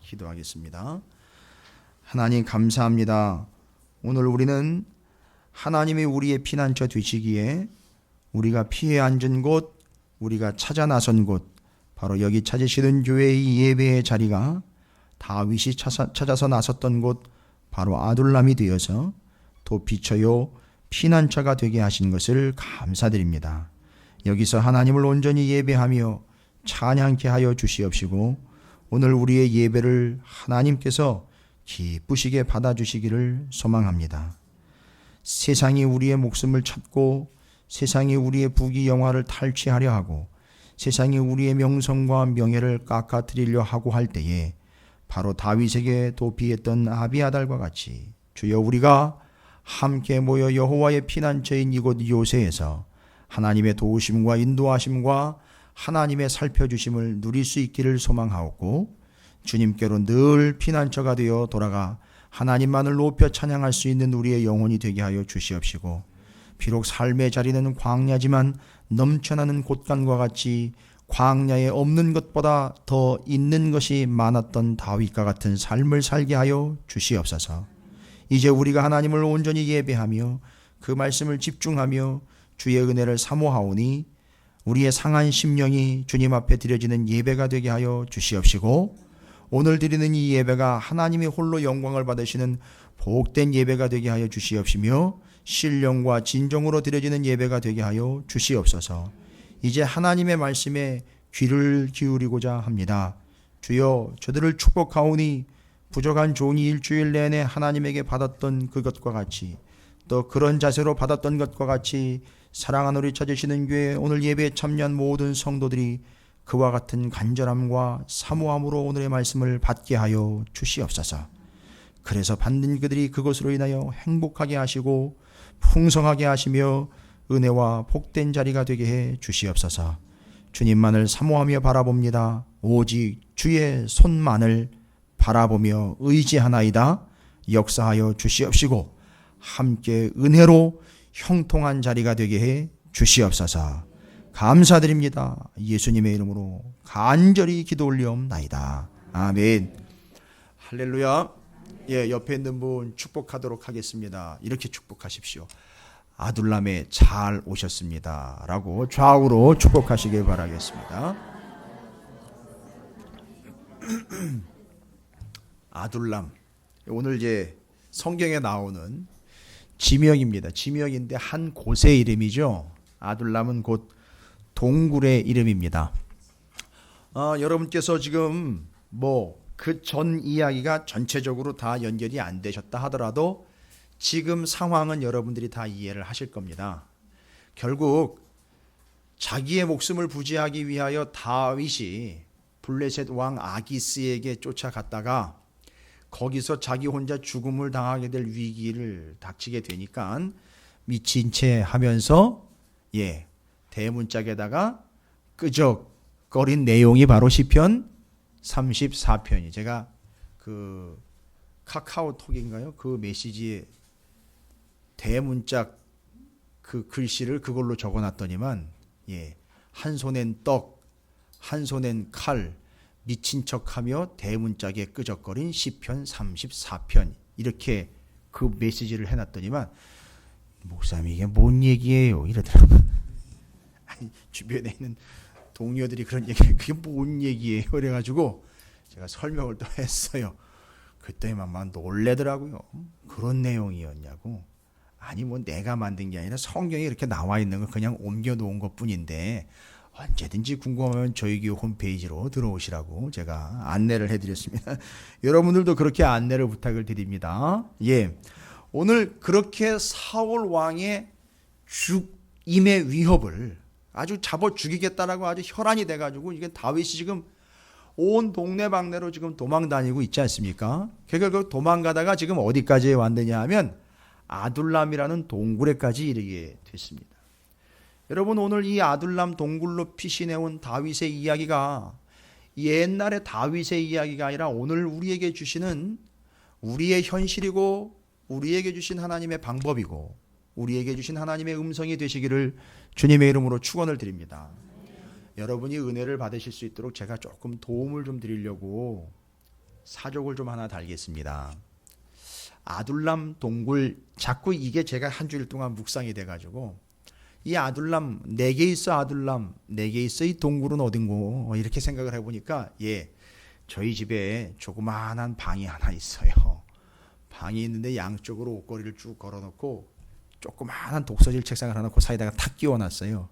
기도하겠습니다. 하나님 감사합니다. 오늘 우리는 하나님이 우리의 피난처 되시기에 우리가 피해 앉은 곳, 우리가 찾아 나선 곳, 바로 여기 찾으시는 교회의 예배의 자리가 다윗이 찾아서 나섰던 곳, 바로 아둘람이 되어서 도피처요 피난처가 되게 하신 것을 감사드립니다. 여기서 하나님을 온전히 예배하며 찬양케 하여 주시옵시고 오늘 우리의 예배를 하나님께서 기쁘시게 받아주시기를 소망합니다. 세상이 우리의 목숨을 찾고 세상이 우리의 부귀영화를 탈취하려 하고 세상이 우리의 명성과 명예를 깎아뜨리려 하고 할 때에 바로 다윗에게 도피했던 아비아달과 같이 주여 우리가 함께 모여 여호와의 피난처인 이곳 요새에서 하나님의 도우심과 인도하심과 하나님의 살펴주심을 누릴 수 있기를 소망하옵고 주님께로 늘 피난처가 되어 돌아가 하나님만을 높여 찬양할 수 있는 우리의 영혼이 되게 하여 주시옵시고 비록 삶의 자리는 광야지만 넘쳐나는 곳간과 같이 광야에 없는 것보다 더 있는 것이 많았던 다윗과 같은 삶을 살게 하여 주시옵소서. 이제 우리가 하나님을 온전히 예배하며 그 말씀을 집중하며 주의 은혜를 사모하오니 우리의 상한 심령이 주님 앞에 드려지는 예배가 되게 하여 주시옵시고 오늘 드리는 이 예배가 하나님의 홀로 영광을 받으시는 복된 예배가 되게 하여 주시옵시며 신령과 진정으로 드려지는 예배가 되게 하여 주시옵소서. 이제 하나님의 말씀에 귀를 기울이고자 합니다. 주여 저들을 축복하오니 부족한 종이 일주일 내내 하나님에게 받았던 그것과 같이 또 그런 자세로 받았던 것과 같이 사랑하는 우리 찾으시는 교회 오늘 예배에 참여한 모든 성도들이 그와 같은 간절함과 사모함으로 오늘의 말씀을 받게 하여 주시옵소서. 그래서 받는 그들이 그것으로 인하여 행복하게 하시고 풍성하게 하시며 은혜와 복된 자리가 되게 해 주시옵소서. 주님만을 사모하며 바라봅니다. 오직 주의 손만을 바라보며 의지하나이다. 역사하여 주시옵시고 함께 은혜로 형통한 자리가 되게 해 주시옵소서. 감사드립니다. 예수님의 이름으로 간절히 기도 올리옵나이다. 아멘. 할렐루야. 예, 옆에 있는 분 축복하도록 하겠습니다. 이렇게 축복하십시오. 아둘람에 잘 오셨습니다. 라고 좌우로 축복하시길 바라겠습니다. 아둘람. 오늘 이제 성경에 나오는 지명입니다. 지명인데 한 곳의 이름이죠. 아둘람은 곧 동굴의 이름입니다. 여러분께서 지금 그 전 이야기가 전체적으로 다 연결이 안 되셨다 하더라도 지금 상황은 여러분들이 다 이해를 하실 겁니다. 결국 자기의 목숨을 부지하기 위하여 다윗이 블레셋 왕 아기스에게 쫓아갔다가 거기서 자기 혼자 죽음을 당하게 될 위기를 닥치게 되니까 미친 채 하면서 대문짝에다가 끄적거린 내용이 바로 시편 34편이 제가 그 카카오톡인가요? 그 메시지에 대문짝 그 글씨를 그걸로 적어놨더니만 한 손엔 떡, 한 손엔 칼, 미친 척하며 대문짝에 끄적거린 시편 34편 이렇게 그 메시지를 해놨더니만 목사님 이게 뭔 얘기예요? 이러더라고요. 아니, 주변에 있는 동료들이 그런 얘기를 그게 뭔 얘기예요? 그래가지고 제가 설명을 또 했어요. 그때만 막 놀래더라고요. 그런 내용이었냐고. 아니 내가 만든 게 아니라 성경에 이렇게 나와 있는 거 그냥 옮겨 놓은 것 뿐인데 언제든지 궁금하면 저희 교회 홈페이지로 들어오시라고 제가 안내를 해드렸습니다. 여러분들도 그렇게 안내를 부탁을 드립니다. 오늘 그렇게 사울 왕의 죽임의 위협을 아주 잡아 죽이겠다라고 아주 혈안이 돼가지고 이게 다윗이 지금 온 동네방네로 지금 도망 다니고 있지 않습니까? 결국 도망가다가 지금 어디까지 왔느냐 하면 아둘람이라는 동굴에까지 이르게 됐습니다. 여러분 오늘 이 아둘람 동굴로 피신해온 다윗의 이야기가 옛날의 다윗의 이야기가 아니라 오늘 우리에게 주시는 우리의 현실이고 우리에게 주신 하나님의 방법이고 우리에게 주신 하나님의 음성이 되시기를 주님의 이름으로 축원을 드립니다. 여러분이 은혜를 받으실 수 있도록 제가 조금 도움을 좀 드리려고 사족을 좀 하나 달겠습니다. 아둘람 동굴, 자꾸 이게 제가 한 주일 동안 묵상이 돼가지고 이 아둘람, 내게 있어 아둘람, 내게 있어 이 동굴은 어딘고 이렇게 생각을 해보니까 저희 집에 조그마한 방이 하나 있어요. 방이 있는데 양쪽으로 옷걸이를 쭉 걸어놓고 조그마한 독서실 책상을 하나 그 사이다가 탁 끼워놨어요.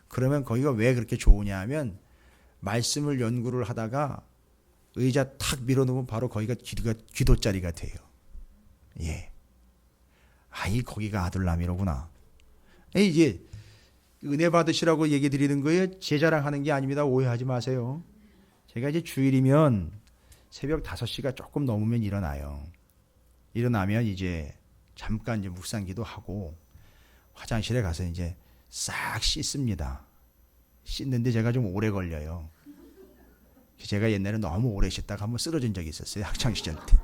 그러면 거기가 왜 그렇게 좋으냐 하면 말씀을 연구를 하다가 의자 탁 밀어놓으면 바로 거기가 기도 자리가 돼요. 이 거기가 아둘람이로구나. 이제 은혜 받으시라고 얘기 드리는 거예요. 제 자랑하는 게 아닙니다. 오해하지 마세요. 제가 이제 주일이면 새벽 5시가 조금 넘으면 일어나요. 일어나면 이제 잠깐 이제 묵상기도 하고 화장실에 가서 이제 싹 씻습니다. 씻는데 제가 좀 오래 걸려요. 제가 옛날에 너무 오래 씻다가 한번 쓰러진 적이 있었어요. 학창시절 때.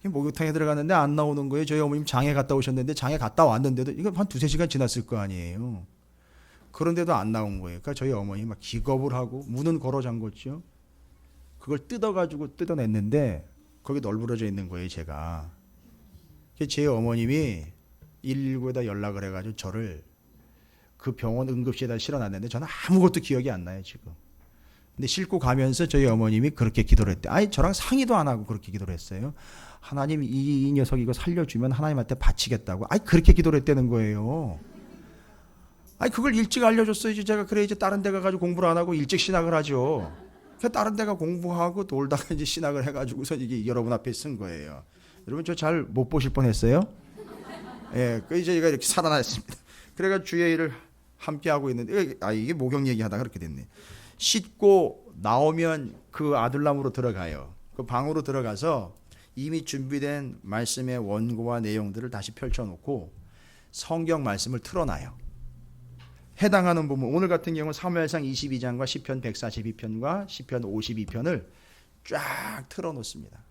목욕탕에 들어갔는데 안 나오는 거예요. 저희 어머님 장에 갔다 오셨는데 장에 갔다 왔는데도 이거 한 2-3시간 지났을 거 아니에요. 그런데도 안 나온 거예요. 그러니까 저희 어머니 막 기겁을 하고 문은 걸어 잠궜죠. 그걸 뜯어냈는데 거기 널브러져 있는 거예요. 제가. 제 어머님이 119에다 연락을 해가지고 저를 그 병원 응급실에다 실어놨는데 저는 아무것도 기억이 안 나요 지금. 근데 싣고 가면서 저희 어머님이 그렇게 기도를 했대. 저랑 상의도 안 하고 그렇게 기도를 했어요. 하나님 이 녀석 이거 살려주면 하나님한테 바치겠다고. 그렇게 기도를 했다는 거예요. 그걸 일찍 알려줬어야지. 제가 그래 이제 다른 데 가가지고 공부를 안 하고 일찍 신학을 하죠. 다른 데가 공부하고 놀다가 이제 신학을 해가지고서 이게 여러분 앞에 쓴 거예요. 여러분 저 잘 못 보실 뻔했어요. 그 이제 얘가 이렇게 살아났습니다. 그래가 주의 일을 함께 하고 있는데 이게 목욕 얘기하다가 그렇게 됐네. 씻고 나오면 그 아둘람으로 들어가요. 그 방으로 들어가서 이미 준비된 말씀의 원고와 내용들을 다시 펼쳐놓고 성경 말씀을 틀어놔요. 해당하는 부분, 오늘 같은 경우는 사무엘상 22장과 시편 142편과 시편 52편을 쫙 틀어놓습니다.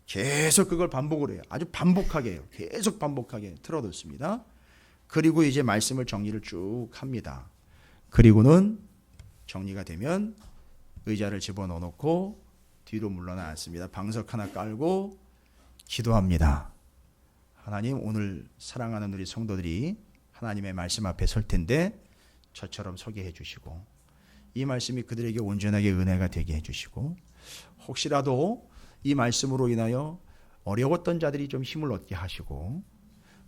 계속 그걸 반복을 해요. 아주 반복하게 해요. 계속 반복하게 틀어놓습니다. 그리고 이제 말씀을 정리를 쭉 합니다. 그리고는 정리가 되면 의자를 집어넣고 뒤로 물러나 앉습니다. 방석 하나 깔고 기도합니다. 하나님, 오늘 사랑하는 우리 성도들이 하나님의 말씀 앞에 설 텐데 저처럼 서게 해주시고 이 말씀이 그들에게 온전하게 은혜가 되게 해주시고 혹시라도 이 말씀으로 인하여 어려웠던 자들이 좀 힘을 얻게 하시고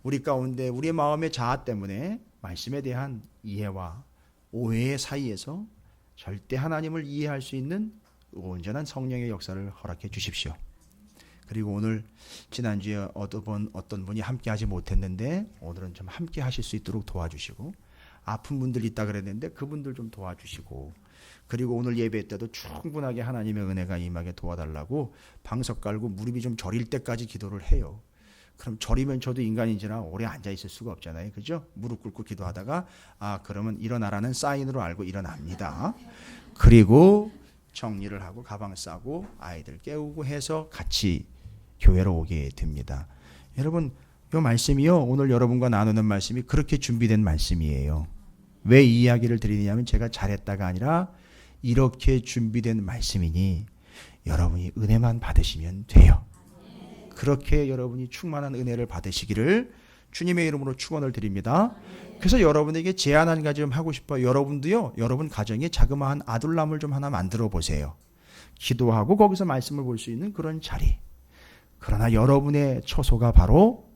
우리 가운데 우리의 마음의 자아 때문에 말씀에 대한 이해와 오해의 사이에서 절대 하나님을 이해할 수 있는 온전한 성령의 역사를 허락해 주십시오. 그리고 오늘 지난주에 어떤 분이 함께 하지 못했는데 오늘은 좀 함께 하실 수 있도록 도와주시고 아픈 분들 있다 그랬는데 그분들 좀 도와주시고 그리고 오늘 예배 때도 충분하게 하나님의 은혜가 임하게 도와달라고 방석 깔고 무릎이 좀 저릴 때까지 기도를 해요. 그럼 저리면 저도 인간인지라 오래 앉아 있을 수가 없잖아요. 그죠? 무릎 꿇고 기도하다가 그러면 일어나라는 사인으로 알고 일어납니다. 그리고 정리를 하고 가방 싸고 아이들 깨우고 해서 같이 교회로 오게 됩니다. 여러분, 이 말씀이요. 오늘 여러분과 나누는 말씀이 그렇게 준비된 말씀이에요. 왜 이 이야기를 드리냐면 제가 잘했다가 아니라 이렇게 준비된 말씀이니 여러분이 은혜만 받으시면 돼요. 그렇게 여러분이 충만한 은혜를 받으시기를 주님의 이름으로 축원을 드립니다. 그래서 여러분에게 제안 한 가지 좀 하고 싶어요. 여러분도요, 여러분 가정에 자그마한 아둘람을 좀 하나 만들어 보세요. 기도하고 거기서 말씀을 볼 수 있는 그런 자리. 그러나 여러분의 처소가 바로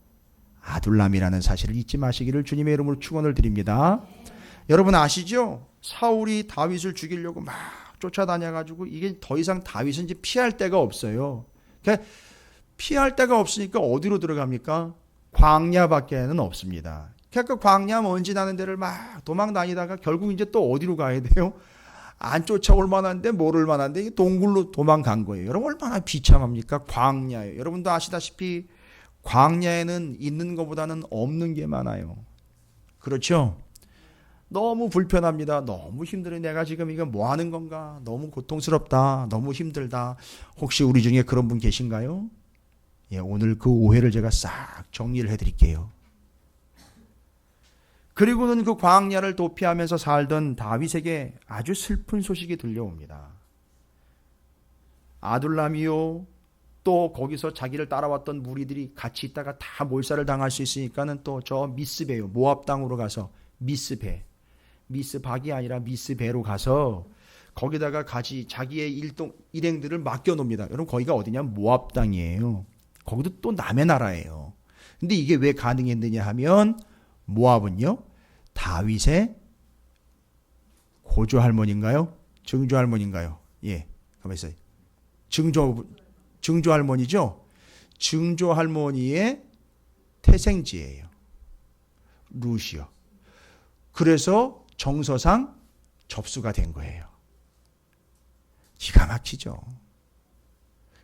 아둘람이라는 사실을 잊지 마시기를 주님의 이름으로 축원을 드립니다. 여러분 아시죠? 사울이 다윗을 죽이려고 막 쫓아다녀가지고 이게 더 이상 다윗은 이제 피할 데가 없어요. 그러니까 피할 데가 없으니까 어디로 들어갑니까? 광야밖에는 없습니다. 그러니까 광야 먼지 나는 데를 막 도망 다니다가 결국 이제 또 어디로 가야 돼요? 안 쫓아올 만한데 모를 만한데 동굴로 도망간 거예요. 여러분 얼마나 비참합니까? 광야예요. 여러분도 아시다시피 광야에는 있는 것보다는 없는 게 많아요. 그렇죠? 너무 불편합니다. 너무 힘들어요. 내가 지금 이거 뭐 하는 건가? 너무 고통스럽다. 너무 힘들다. 혹시 우리 중에 그런 분 계신가요? 오늘 그 오해를 제가 싹 정리를 해드릴게요. 그리고는 그 광야를 도피하면서 살던 다윗에게 아주 슬픈 소식이 들려옵니다. 아둘람이요, 또 거기서 자기를 따라왔던 무리들이 같이 있다가 다 몰살을 당할 수 있으니까는 또 저 미스베요, 모압 땅으로 가서 미스박이 아니라 미스베로 가서 거기다가 자기의 일행들을 맡겨놓습니다. 여러분 거기가 어디냐? 모압 땅이에요. 거기도 또 남의 나라예요. 근데 이게 왜 가능했느냐 하면 모압은요, 다윗의 고조 할머니인가요? 증조 할머니인가요? 예, 가만히 있어요. 증조 할머니죠. 증조 할머니의 태생지예요. 루시요. 그래서 정서상 접수가 된 거예요. 기가 막히죠.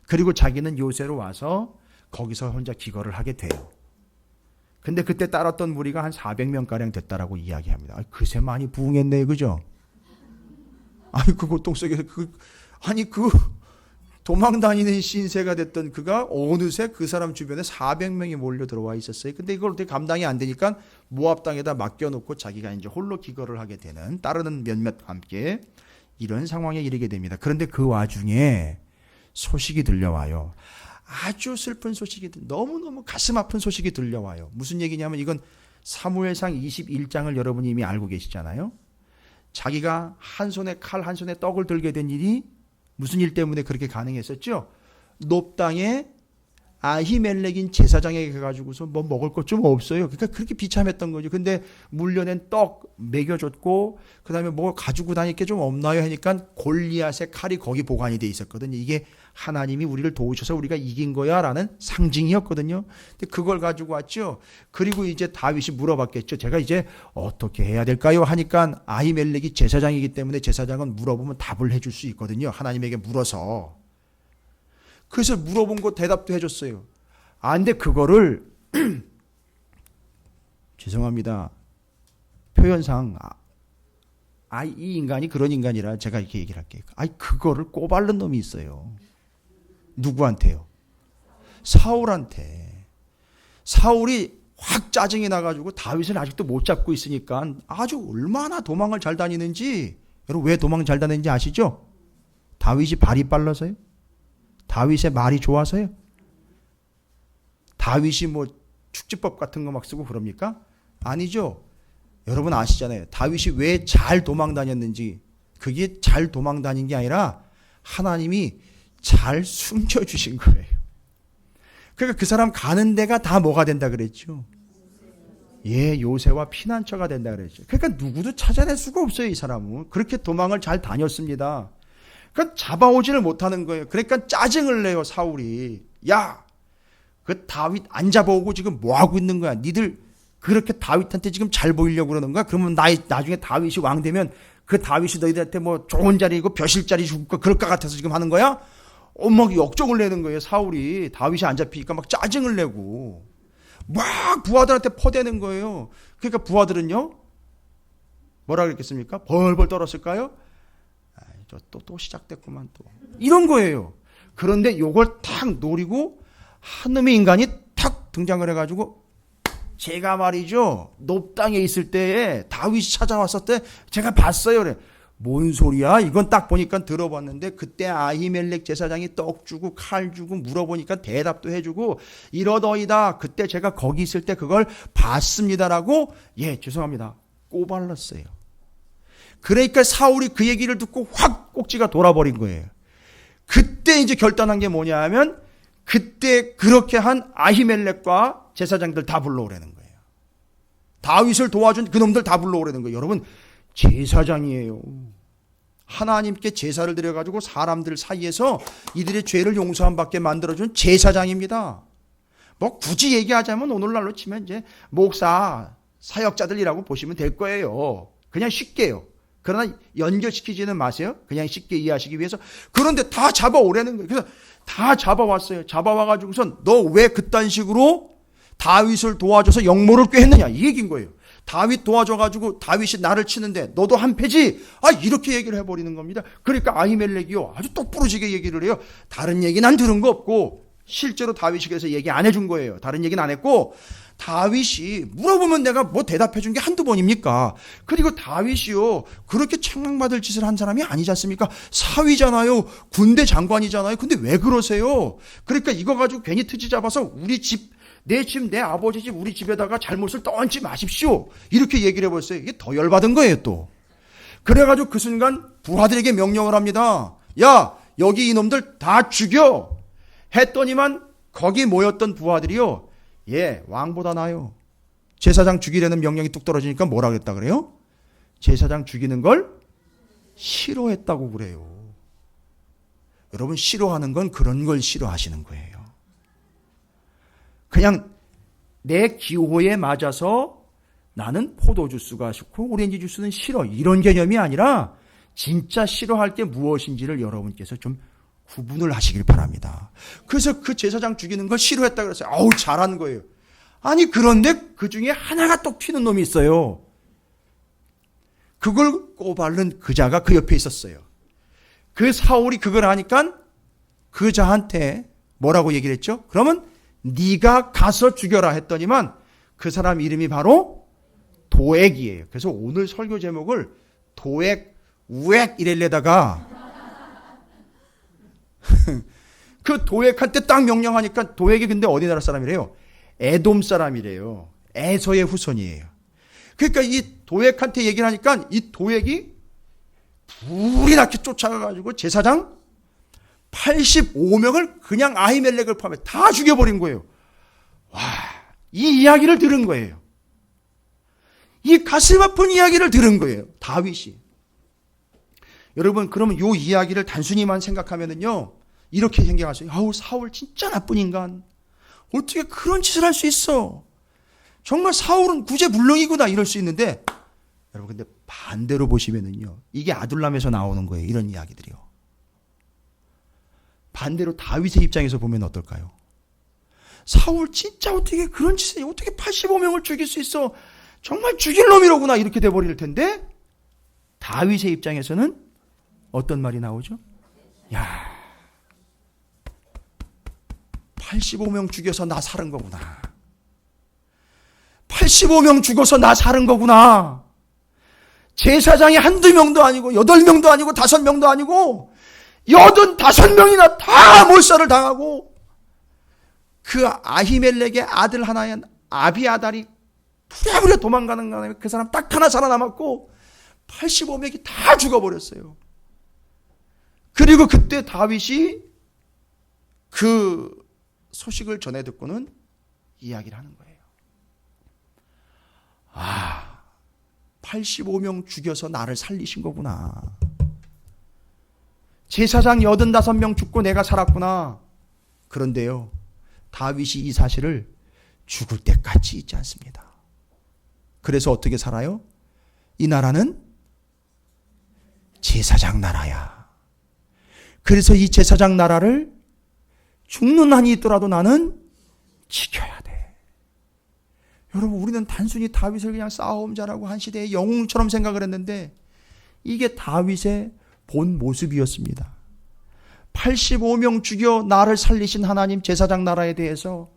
그리고 자기는 요새로 와서 거기서 혼자 기거를 하게 돼요. 근데 그때 따랐던 무리가 한 400명가량 됐다라고 이야기합니다. 그새 많이 부흥했네, 그죠? 아니, 그 고통 속에서 도망 다니는 신세가 됐던 그가 어느새 그 사람 주변에 400명이 몰려 들어와 있었어요. 근데 이걸 어떻게 감당이 안 되니까 모압 땅에다 맡겨놓고 자기가 이제 홀로 기거를 하게 되는, 따르는 몇몇과 함께 이런 상황에 이르게 됩니다. 그런데 그 와중에 소식이 들려와요. 아주 슬픈 소식이, 너무너무 가슴 아픈 소식이 들려와요. 무슨 얘기냐면 이건 사무엘상 21장을 여러분이 이미 알고 계시잖아요. 자기가 한 손에 칼, 한 손에 떡을 들게 된 일이 무슨 일 때문에 그렇게 가능했었죠? 놋 땅에 아히멜렉인 제사장에게 가가지고서 뭐 먹을 것 좀 없어요. 그러니까 그렇게 비참했던 거죠. 근데 물려낸 떡 먹여줬고, 그 다음에 뭐 가지고 다닐 게 좀 없나요? 하니까 골리앗의 칼이 거기 보관이 돼 있었거든요. 이게 하나님이 우리를 도우셔서 우리가 이긴 거야 라는 상징이었거든요. 근데 그걸 가지고 왔죠. 그리고 이제 다윗이 물어봤겠죠. 제가 이제 어떻게 해야 될까요? 하니까 아히멜렉이 제사장이기 때문에 제사장은 물어보면 답을 해줄 수 있거든요. 하나님에게 물어서. 그래서 물어본 거 대답도 해줬어요. 근데 그거를 죄송합니다. 표현상 이 인간이 그런 인간이라 제가 이렇게 얘기를 할게요. 그거를 꼬발른 놈이 있어요. 누구한테요? 사울한테. 사울이 확 짜증이 나가지고 다윗을 아직도 못 잡고 있으니까 아주 얼마나 도망을 잘 다니는지. 여러분 왜 도망 잘 다니는지 아시죠? 다윗이 발이 빨라서요? 다윗의 말이 좋아서요? 다윗이 뭐 축지법 같은 거 막 쓰고 그럽니까? 아니죠. 여러분 아시잖아요. 다윗이 왜 잘 도망 다녔는지. 그게 잘 도망 다닌 게 아니라 하나님이 잘 숨겨주신 거예요. 그러니까 그 사람 가는 데가 다 뭐가 된다 그랬죠? 예, 요새와 피난처가 된다 그랬죠. 그러니까 누구도 찾아낼 수가 없어요, 이 사람은. 그렇게 도망을 잘 다녔습니다. 그러니까 잡아오지를 못하는 거예요. 그러니까 짜증을 내요, 사울이. 야, 그 다윗 안 잡아오고 지금 뭐 하고 있는 거야? 니들 그렇게 다윗한테 지금 잘 보이려고 그러는 거야? 그러면 나중에 다윗이 왕 되면 그 다윗이 너희들한테 뭐 좋은 자리고 벼실 자리 주고 그럴 것 같아서 지금 하는 거야? 막 역정을 내는 거예요, 사울이. 다윗이 안 잡히니까 막 짜증을 내고 막 부하들한테 퍼대는 거예요. 그러니까 부하들은요, 뭐라 그랬겠습니까? 벌벌 떨었을까요? 또 시작됐구만 또. 이런 거예요. 그런데 요걸 탁 노리고 한 놈의 인간이 탁 등장을 해가지고, 제가 말이죠, 놋 땅에 있을 때에 다윗이 찾아왔을 때 제가 봤어요. 그래. 뭔 소리야? 이건 딱 보니까 들어봤는데 그때 아히멜렉 제사장이 떡 주고 칼 주고 물어보니까 대답도 해주고 이러더이다. 그때 제가 거기 있을 때 그걸 봤습니다라고, 예, 죄송합니다, 꼬발랐어요. 그러니까 사울이 그 얘기를 듣고 확 꼭지가 돌아버린 거예요. 그때 이제 결단한 게 뭐냐 하면, 그때 그렇게 한 아히멜렉과 제사장들 다 불러오라는 거예요. 다윗을 도와준 그놈들 다 불러오라는 거예요. 여러분, 제사장이에요. 하나님께 제사를 드려가지고 사람들 사이에서 이들의 죄를 용서함 받게 만들어준 제사장입니다. 뭐 굳이 얘기하자면 오늘날로 치면 이제 목사, 사역자들이라고 보시면 될 거예요. 그냥 쉽게요. 그러나 연결시키지는 마세요. 그냥 쉽게 이해하시기 위해서. 그런데 다 잡아오라는 거예요. 그래서 다 잡아왔어요. 잡아와가지고선 너 왜 그딴 식으로 다윗을 도와줘서 역모를 꾀했느냐, 이 얘기인 거예요. 다윗 도와줘가지고 다윗이 나를 치는데 너도 한패지? 이렇게 얘기를 해버리는 겁니다. 그러니까 아히멜렉이요, 아주 똑부러지게 얘기를 해요. 다른 얘기 난 들은 거 없고 실제로 다윗이 그래서 얘기 안 해준 거예요. 다른 얘기는 안 했고, 다윗이 물어보면 내가 뭐 대답해 준 게 한두 번입니까? 그리고 다윗이요, 그렇게 책망받을 짓을 한 사람이 아니지 않습니까? 사위잖아요. 군대 장관이잖아요. 근데 왜 그러세요? 그러니까 이거 가지고 괜히 트지 잡아서 우리 집, 내 집, 내 아버지 집, 우리 집에다가 잘못을 떠얹지 마십시오. 이렇게 얘기를 해버렸어요. 이게 더 열받은 거예요, 또. 그래가지고 그 순간 부하들에게 명령을 합니다. 야, 여기 이놈들 다 죽여! 했더니만 거기 모였던 부하들이요, 예, 왕보다 나아요. 제사장 죽이려는 명령이 뚝 떨어지니까 뭐라 그랬다 그래요? 제사장 죽이는 걸 싫어했다고 그래요. 여러분, 싫어하는 건 그런 걸 싫어하시는 거예요. 그냥 내 기호에 맞아서 나는 포도주스가 싫고 오렌지 주스는 싫어, 이런 개념이 아니라 진짜 싫어할 게 무엇인지를 여러분께서 좀 구분을 하시길 바랍니다. 그래서 그 제사장 죽이는 걸 싫어했다 그랬어요. 아우, 잘한 거예요. 아니, 그런데 그 중에 하나가 똑 튀는 놈이 있어요. 그걸 꼬바른 그 자가 그 옆에 있었어요. 그 사울이 그걸 하니까 그 자한테 뭐라고 얘기를 했죠? 그러면 네가 가서 죽여라 했더니만 그 사람 이름이 바로 도액이에요. 그래서 오늘 설교 제목을 도액, 우액 이래려다가 그 도액한테 딱 명령하니까, 도액이 근데 어디 나라 사람이래요? 에돔 사람이래요. 에서의 후손이에요. 그러니까 이 도액한테 얘기를 하니까 이 도액이 불이 나게 쫓아가가지고 제사장 85명을 그냥 아히멜렉을 포함해 다 죽여버린 거예요. 와, 이 이야기를 들은 거예요. 이 가슴 아픈 이야기를 들은 거예요, 다윗이. 여러분, 그러면 이 이야기를 단순히만 생각하면은요, 이렇게 생각하세요. 아우, 사울 진짜 나쁜 인간. 어떻게 그런 짓을 할 수 있어? 정말 사울은 구제불능이구나, 이럴 수 있는데, 여러분, 근데 반대로 보시면은요, 이게 아둘람에서 나오는 거예요, 이런 이야기들이요. 반대로 다윗의 입장에서 보면 어떨까요? 사울 진짜 어떻게 그런 짓을, 어떻게 85명을 죽일 수 있어? 정말 죽일 놈이로구나, 이렇게 돼버릴 텐데, 다윗의 입장에서는 어떤 말이 나오죠? 야, 85명 죽여서 나 사는 거구나. 85명 죽어서 나 사는 거구나. 제사장이 한두 명도 아니고 8명도 아니고 5명도 아니고 85명이나 다 몰살을 당하고, 그 아히멜렉의 아들 하나인 아비아달이 부랴부랴 도망가는 거예요. 그 사람 딱 하나 살아남았고 85명이 다 죽어버렸어요. 그리고 그때 다윗이 그 소식을 전해 듣고는 이야기를 하는 거예요. 아, 85명 죽여서 나를 살리신 거구나. 제사장 85명 죽고 내가 살았구나. 그런데요, 다윗이 이 사실을 죽을 때까지 잊지 않습니다. 그래서 어떻게 살아요? 이 나라는 제사장 나라야. 그래서 이 제사장 나라를 죽는 한이 있더라도 나는 지켜야 돼. 여러분, 우리는 단순히 다윗을 그냥 싸움자라고 한 시대의 영웅처럼 생각을 했는데, 이게 다윗의 본 모습이었습니다. 85명 죽여 나를 살리신 하나님 제사장 나라에 대해서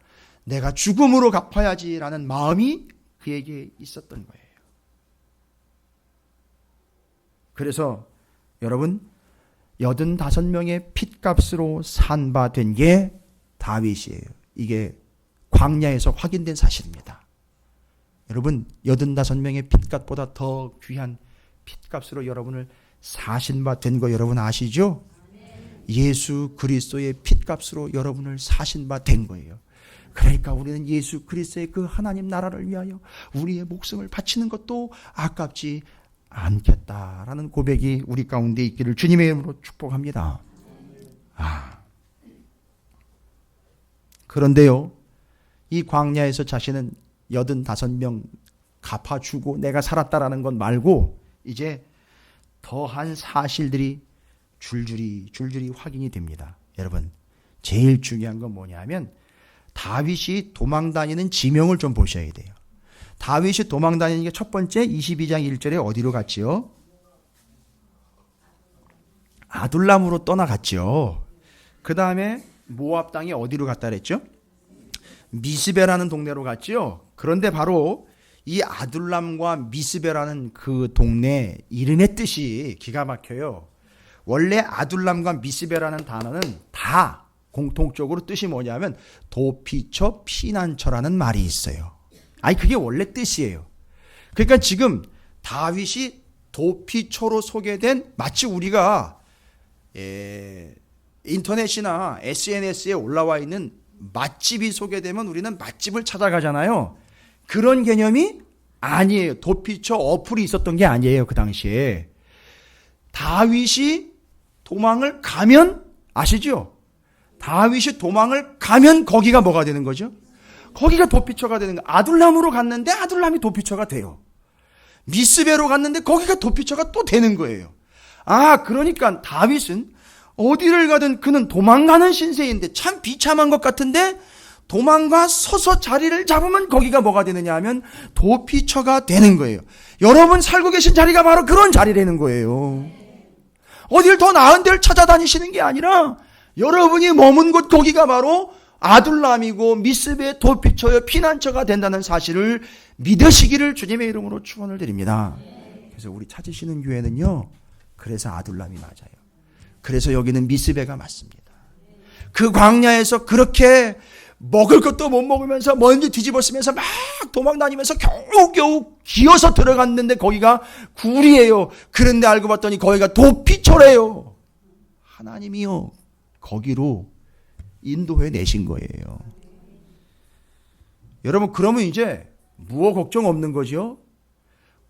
내가 죽음으로 갚아야지라는 마음이 그에게 있었던 거예요. 그래서 여러분, 85명의 핏값으로 산 바 된 게 다윗이에요. 이게 광야에서 확인된 사실입니다. 여러분, 85명의 핏값보다 더 귀한 핏값으로 여러분을 사신 바 된 거 여러분 아시죠? 예수 그리스도의 핏값으로 여러분을 사신 바 된 거예요. 그러니까 우리는 예수 그리스도의 그 하나님 나라를 위하여 우리의 목숨을 바치는 것도 아깝지 않겠다라는 고백이 우리 가운데 있기를 주님의 이름으로 축복합니다. 그런데요, 이 광야에서 자신은 85명 갚아주고 내가 살았다라는 것 말고 이제 더한 사실들이 줄줄이 확인이 됩니다. 여러분, 제일 중요한 건 뭐냐면 다윗이 도망다니는 지명을 좀 보셔야 돼요. 다윗이 도망다니는 게 첫 번째 22장 1절에 어디로 갔지요? 아둘람으로 떠나갔죠. 그 다음에 모압 땅이 어디로 갔다 그랬죠? 미스베라는 동네로 갔죠. 그런데 바로 이 아둘람과 미스베라는 그 동네 이름의 뜻이 기가 막혀요. 원래 아둘람과 미스베라는 단어는 다 공통적으로 뜻이 뭐냐면 도피처, 피난처라는 말이 있어요. 아니 그게 원래 뜻이에요. 그러니까 지금 다윗이 도피처로 소개된, 마치 우리가 인터넷이나 SNS에 올라와 있는 맛집이 소개되면 우리는 맛집을 찾아가잖아요. 그런 개념이 아니에요. 도피처 어플이 있었던 게 아니에요. 그 당시에 다윗이 도망을 가면, 아시죠? 다윗이 도망을 가면 거기가 뭐가 되는 거죠? 거기가 도피처가 되는 거예요. 아둘람으로 갔는데 아둘람이 도피처가 돼요. 미스베로 갔는데 거기가 도피처가 또 되는 거예요. 그러니까 다윗은 어디를 가든 그는 도망가는 신세인데 참 비참한 것 같은데 도망가 서서 자리를 잡으면 거기가 뭐가 되느냐 하면 도피처가 되는 거예요. 여러분 살고 계신 자리가 바로 그런 자리라는 거예요. 어딜 더 나은 데를 찾아다니시는 게 아니라 여러분이 머문 곳 거기가 바로 아둘람이고 미스베의 도피처여 피난처가 된다는 사실을 믿으시기를 주님의 이름으로 축원을 드립니다. 그래서 우리 찾으시는 교회는요, 그래서 아둘람이 맞아요. 그래서 여기는 미스베가 맞습니다. 그 광야에서 그렇게 먹을 것도 못 먹으면서 먼지 뒤집어쓰면서 막 도망다니면서 겨우겨우 기어서 들어갔는데 거기가 굴이에요. 그런데 알고 봤더니 거기가 도피처래요. 하나님이요, 거기로 인도해 내신 거예요. 여러분, 그러면 이제 무엇 걱정 없는 거죠?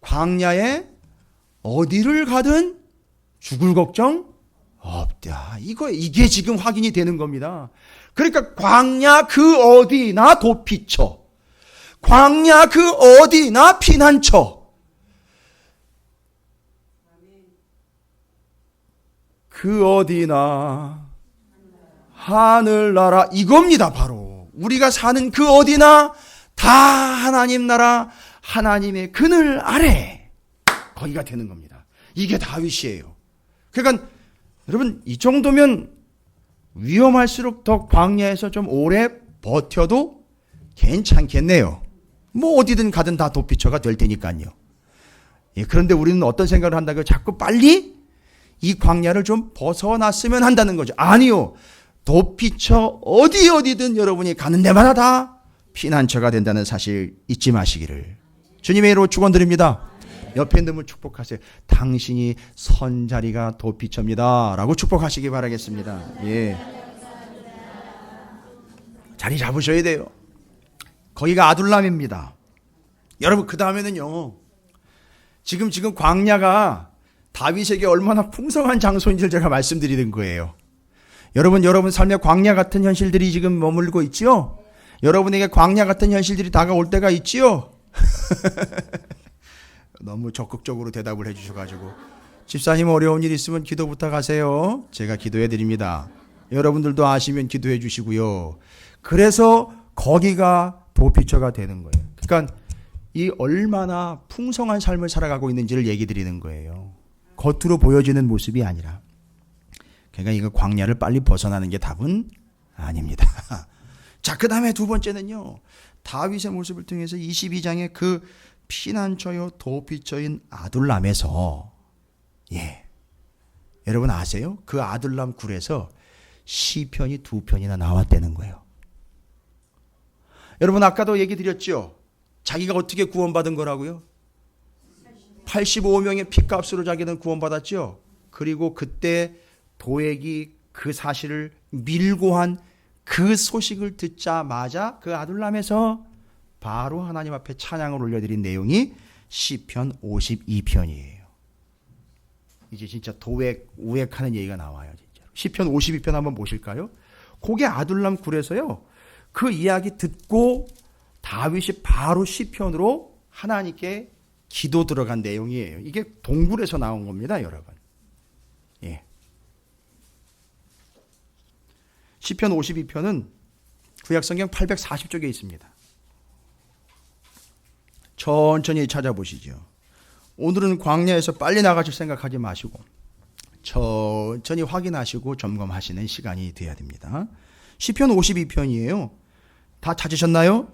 광야에 어디를 가든 죽을 걱정 없다. 이게 지금 확인이 되는 겁니다. 그러니까 광야 그 어디나 도피처, 광야 그 어디나 피난처, 그 어디나 하늘나라, 이겁니다. 바로 우리가 사는 그 어디나 다 하나님 나라, 하나님의 그늘 아래, 거기가 되는 겁니다. 이게 다윗이에요. 그러니까 여러분, 이 정도면 위험할수록 더 광야에서 좀 오래 버텨도 괜찮겠네요. 뭐 어디든 가든 다 도피처가 될 테니까요. 그런데 우리는 어떤 생각을 한다고요? 자꾸 빨리 이 광야를 좀 벗어났으면 한다는 거죠. 아니요. 도피처 어디든 여러분이 가는 데마다 다 피난처가 된다는 사실 잊지 마시기를 주님의 이름으로 축원드립니다. 옆에 있는 분 축복하세요. 당신이 선 자리가 도피처입니다 라고 축복하시기 바라겠습니다. 예. 자리 잡으셔야 돼요. 거기가 아둘람입니다. 여러분, 그 다음에는요, 지금 광야가 다윗에게 얼마나 풍성한 장소인지를 제가 말씀드리는 거예요. 여러분 삶에 광야 같은 현실들이 지금 머물고 있지요? 여러분에게 광야 같은 현실들이 다가올 때가 있지요? 너무 적극적으로 대답을 해주셔가지고, 집사님 어려운 일 있으면 기도 부탁하세요. 제가 기도해 드립니다. 여러분들도 아시면 기도해 주시고요. 그래서 거기가 도피처가 되는 거예요. 그러니까 이 얼마나 풍성한 삶을 살아가고 있는지를 얘기 드리는 거예요. 겉으로 보여지는 모습이 아니라. 그러니까 이거 광야를 빨리 벗어나는 게 답은 아닙니다. 자, 그 다음에 두 번째는요, 다윗의 모습을 통해서 22장의 그 피난처요 도피처인 아둘람에서, 여러분 아세요? 그 아둘람 굴에서 시편이 2편이나 나왔다는 거예요. 여러분, 아까도 얘기 드렸죠? 자기가 어떻게 구원받은 거라고요? 85명의 핏값으로 자기는 구원받았죠. 그리고 그때 도액이 그 사실을 밀고 한 그 소식을 듣자마자 그 아둘람에서 바로 하나님 앞에 찬양을 올려드린 내용이 시편 52편이에요. 이제 진짜 도액, 우액하는 얘기가 나와요. 진짜로. 시편 52편 한번 보실까요? 그게 아둘람 굴에서요, 그 이야기 듣고 다윗이 바로 시편으로 하나님께 기도 들어간 내용이에요. 이게 동굴에서 나온 겁니다, 여러분. 시편 52편은 구약성경 840쪽에 있습니다. 천천히 찾아보시죠. 오늘은 광야에서 빨리 나가실 생각하지 마시고 천천히 확인하시고 점검하시는 시간이 되어야 됩니다. 시편 52편이에요. 다 찾으셨나요?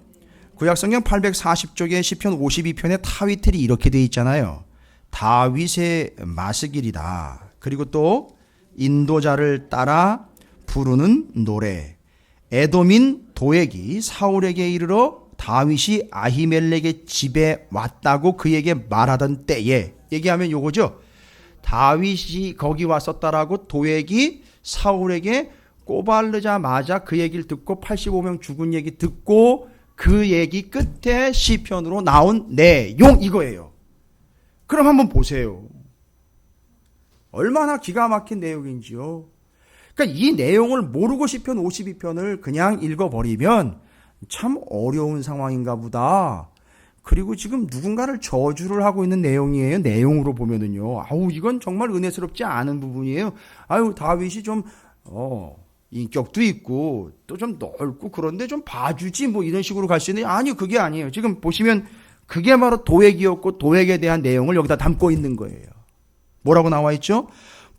구약성경 840쪽에 시편 52편의 타위틀이 이렇게 되어 있잖아요. 다윗의 마스길이다. 그리고 또 인도자를 따라 부르는 노래. 에돔인 도액이 사울에게 이르러 다윗이 아히멜렉의 집에 왔다고 그에게 말하던 때에, 얘기하면 요거죠. 다윗이 거기 왔었다라고 도액이 사울에게 꼬발르자마자 그 얘기를 듣고 85명 죽은 얘기 듣고 그 얘기 끝에 시편으로 나온 내용 이거예요. 그럼 한번 보세요. 얼마나 기가 막힌 내용인지요. 그러니까 이 내용을 모르고 시편 52편을 그냥 읽어버리면 참 어려운 상황인가 보다. 그리고 지금 누군가를 저주를 하고 있는 내용이에요. 내용으로 보면은요. 아우, 이건 정말 은혜스럽지 않은 부분이에요. 아유, 다윗이 좀 인격도 있고 또 좀 넓고 그런데 좀 봐주지 뭐 이런 식으로 갈 수 있는데, 아니요, 그게 아니에요. 지금 보시면 그게 바로 도액이었고 도액에 대한 내용을 여기다 담고 있는 거예요. 뭐라고 나와 있죠?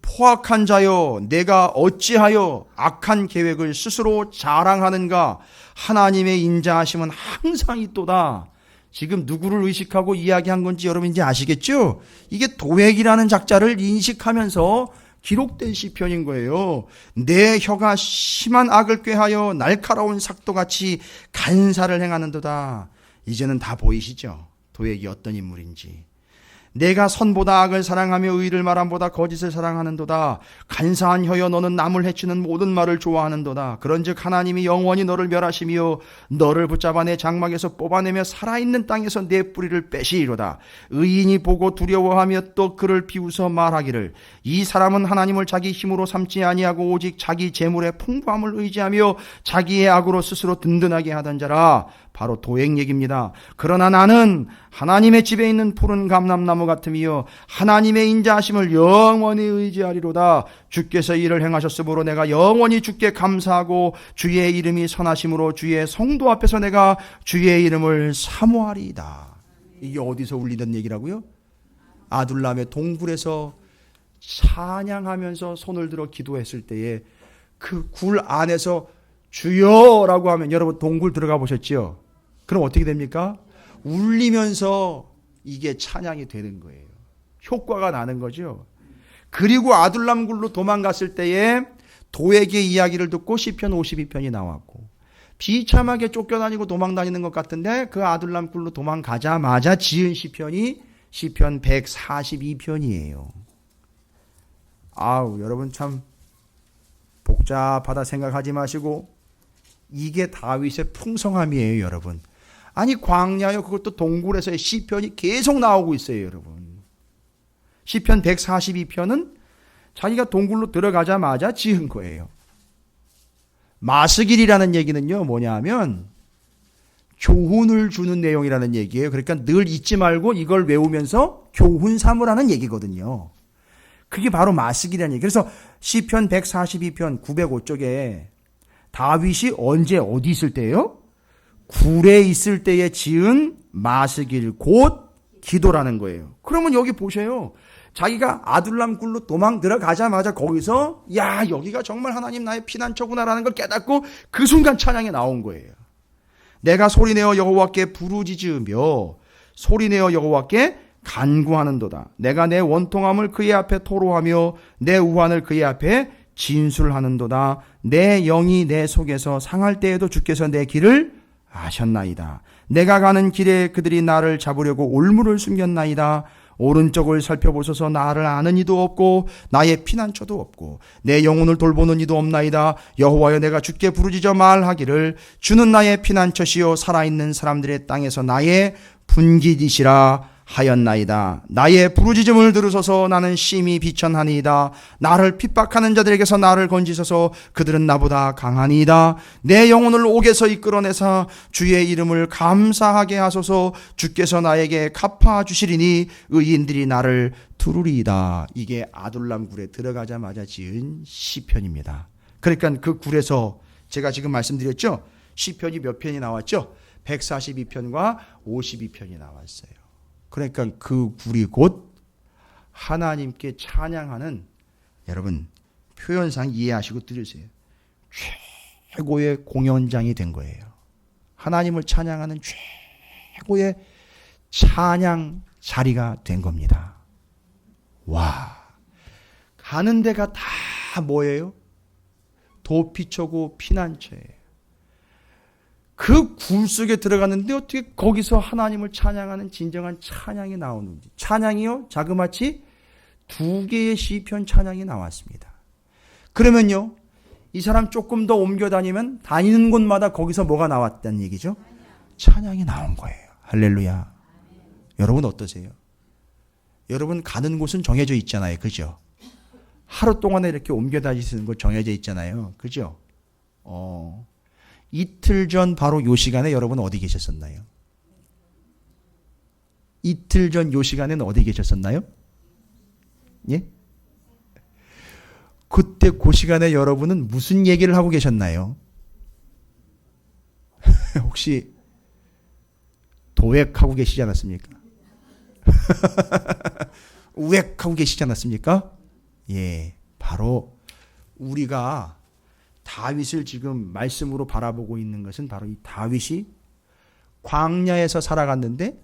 포악한 자여, 내가 어찌하여 악한 계획을 스스로 자랑하는가? 하나님의 인자하심은 항상 있도다. 지금 누구를 의식하고 이야기한 건지 여러분 이제 아시겠죠? 이게 도액이라는 작자를 인식하면서 기록된 시편인 거예요. 내 혀가 심한 악을 꾀하여 날카로운 삭도같이 간사를 행하는도다. 이제는 다 보이시죠? 도액이 어떤 인물인지. 내가 선보다 악을 사랑하며 의를 말함보다 거짓을 사랑하는도다. 간사한 혀여, 너는 남을 해치는 모든 말을 좋아하는도다. 그런즉 하나님이 영원히 너를 멸하시며 너를 붙잡아 내 장막에서 뽑아내며 살아있는 땅에서 내 뿌리를 빼시리로다. 의인이 보고 두려워하며 또 그를 비웃어 말하기를, 이 사람은 하나님을 자기 힘으로 삼지 아니하고 오직 자기 재물의 풍부함을 의지하며 자기의 악으로 스스로 든든하게 하던 자라. 바로 도액 얘기입니다. 그러나 나는 하나님의 집에 있는 푸른 감람나무 같으며 하나님의 인자하심을 영원히 의지하리로다. 주께서 이를 행하셨으므로 내가 영원히 주께 감사하고 주의 이름이 선하심으로 주의 성도 앞에서 내가 주의 이름을 사모하리이다. 이게 어디서 울리던 얘기라고요? 아둘람의 동굴에서 찬양하면서 손을 들어 기도했을 때에 그 굴 안에서 주여라고 하면, 여러분 동굴 들어가 보셨지요? 그럼 어떻게 됩니까? 울리면서 이게 찬양이 되는 거예요. 효과가 나는 거죠. 그리고 아둘람 굴로 도망갔을 때에 도액의 이야기를 듣고 시편 52편이 나왔고, 비참하게 쫓겨다니고 도망다니는 것 같은데 그 아둘람 굴로 도망가자마자 지은 시편이 시편 142편이에요. 아우, 여러분 참 복잡하다 생각하지 마시고 이게 다윗의 풍성함이에요, 여러분. 아니, 광야요, 그것도 동굴에서의 시편이 계속 나오고 있어요, 여러분. 시편 142편은 자기가 동굴로 들어가자마자 지은 거예요. 마스길이라는 얘기는요, 뭐냐 하면 교훈을 주는 내용이라는 얘기예요. 그러니까 늘 잊지 말고 이걸 외우면서 교훈 삼으라는 얘기거든요. 그게 바로 마스길이라는 얘기. 그래서 시편 142편 905쪽에 다윗이 언제 어디 있을 때예요? 굴에 있을 때에 지은 마스길, 곧 기도라는 거예요. 그러면 여기 보세요. 자기가 아둘람 굴로 도망 들어가자마자 거기서 야, 여기가 정말 하나님 나의 피난처구나라는 걸 깨닫고 그 순간 찬양이 나온 거예요. 내가 소리내어 여호와께 부르짖으며 소리내어 여호와께 간구하는도다. 내가 내 원통함을 그의 앞에 토로하며 내 우환을 그의 앞에 진술하는도다. 내 영이 내 속에서 상할 때에도 주께서 내 길을 아셨나이다. 내가 가는 길에 그들이 나를 잡으려고 올무를 숨겼나이다. 오른쪽을 살펴보소서. 나를 아는 이도 없고 나의 피난처도 없고 내 영혼을 돌보는 이도 없나이다. 여호와여, 내가 주께 부르짖어 말하기를 주는 나의 피난처시요 살아있는 사람들의 땅에서 나의 분깃이시라 하였나이다. 나의 부르짖음을 들으소서. 나는 심히 비천하니이다. 나를 핍박하는 자들에게서 나를 건지소서. 그들은 나보다 강하니이다. 내 영혼을 옥에서 이끌어내사 주의 이름을 감사하게 하소서. 주께서 나에게 갚아주시리니 의인들이 나를 두루리이다. 이게 아둘람 굴에 들어가자마자 지은 시편입니다. 그러니까 그 굴에서 제가 지금 말씀드렸죠? 시편이 몇 편이 나왔죠? 142편과 52편이 나왔어요. 그러니까 그 굴이 곧 하나님께 찬양하는, 여러분 표현상 이해하시고 들으세요, 최고의 공연장이 된 거예요. 하나님을 찬양하는 최고의 찬양 자리가 된 겁니다. 와, 가는 데가 다 뭐예요? 도피처고 피난처예요. 그 굴 속에 들어갔는데 어떻게 거기서 하나님을 찬양하는 진정한 찬양이 나오는지. 찬양이요? 자그마치 2개의 시편 찬양이 나왔습니다. 그러면요, 이 사람 조금 더 옮겨 다니면 다니는 곳마다 거기서 뭐가 나왔다는 얘기죠? 찬양이 나온 거예요. 할렐루야. 여러분 어떠세요? 여러분 가는 곳은 정해져 있잖아요. 그죠? 하루 동안에 이렇게 옮겨 다니시는 곳 정해져 있잖아요. 그죠? 이틀 전 바로 요 시간에 여러분 어디 계셨었나요? 이틀 전 요 시간에는 어디 계셨었나요? 예? 그때 그 시간에 여러분은 무슨 얘기를 하고 계셨나요? 혹시 도액하고 계시지 않았습니까? 우액하고 계시지 않았습니까? 예, 바로 우리가 다윗을 지금 말씀으로 바라보고 있는 것은 바로 이 다윗이 광야에서 살아갔는데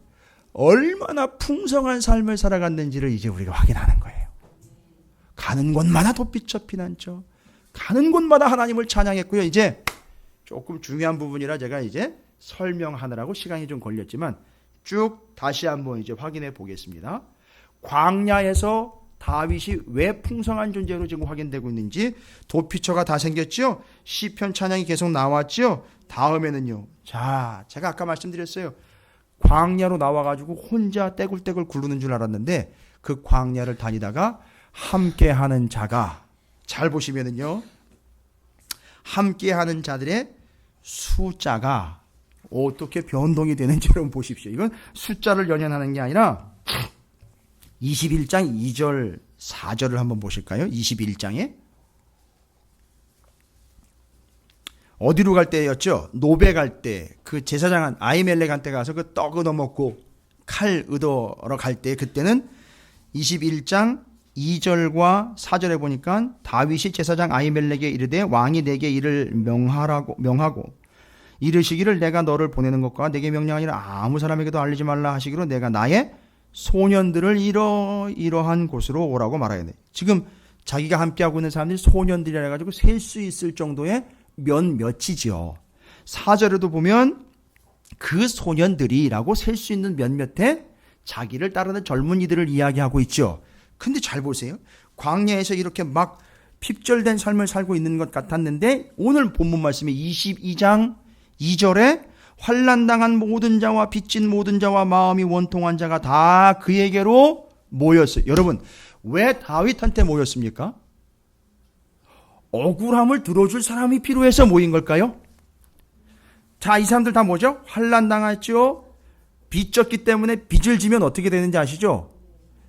얼마나 풍성한 삶을 살아갔는지를 이제 우리가 확인하는 거예요. 가는 곳마다 돋비쳐 피난처, 가는 곳마다 하나님을 찬양했고요. 이제 조금 중요한 부분이라 제가 이제 설명하느라고 시간이 좀 걸렸지만 쭉 다시 한번 이제 확인해 보겠습니다. 광야에서 다윗이 왜 풍성한 존재로 지금 확인되고 있는지 도피처가 다 생겼죠. 시편 찬양이 계속 나왔죠. 다음에는요. 자, 제가 아까 말씀드렸어요. 광야로 나와가지고 혼자 떼굴떼굴 굴르는 줄 알았는데 그 광야를 다니다가 함께하는 자가, 잘 보시면은요, 함께하는 자들의 숫자가 어떻게 변동이 되는지 여러분 보십시오. 이건 숫자를 연연하는 게 아니라 21장 2절 4절을 한번 보실까요? 21장에 어디로 갈 때였죠? 노베 갈 때, 그 제사장 아히멜렉한테 가서 그 떡 얻어먹고 칼 얻어러 갈 때, 그때는 21장 2절과 4절에 보니까 다윗이 제사장 아히멜렉에 이르되 왕이 내게 이를 명하고 이르시기를 내가 너를 보내는 것과 내게 명령하니라 아무 사람에게도 알리지 말라 하시기로 내가 나의 소년들을 이러한 곳으로 오라고 말해야 돼. 지금 자기가 함께하고 있는 사람들이 소년들이라 해가지고 셀 수 있을 정도의 몇몇이죠. 4절에도 보면 그 소년들이라고 셀 수 있는 몇몇에 자기를 따르는 젊은이들을 이야기하고 있죠. 근데 잘 보세요. 광야에서 이렇게 막 핍절된 삶을 살고 있는 것 같았는데 오늘 본문 말씀이 22장 2절에 환난당한 모든 자와 빚진 모든 자와 마음이 원통한 자가 다 그에게로 모였어요. 여러분, 왜 다윗한테 모였습니까? 억울함을 들어줄 사람이 필요해서 모인 걸까요? 자, 이 사람들 다 뭐죠? 환난당했죠. 빚졌기 때문에 빚을 지면 어떻게 되는지 아시죠?